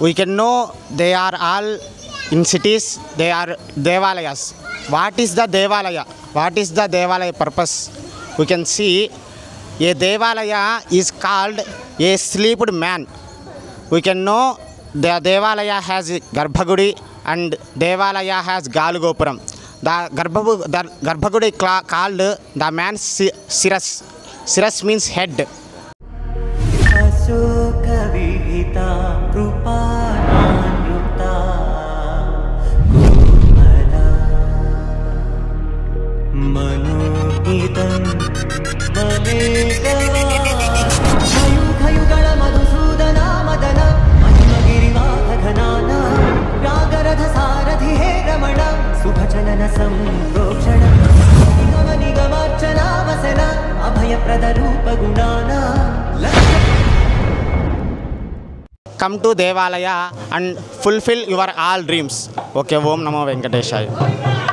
we can know they are all in cities, they are devalayas. What is the devalaya? What is the devalaya purpose? We can see a devalaya is called a sleeped man. We can know the devalaya has Garbhagudi and devalaya has Galugopuram. The Garbhagudi called the man's Siras. Siras means head. Come to Devalaya and fulfill your all dreams. Okay, Om Namo Venkateshaya.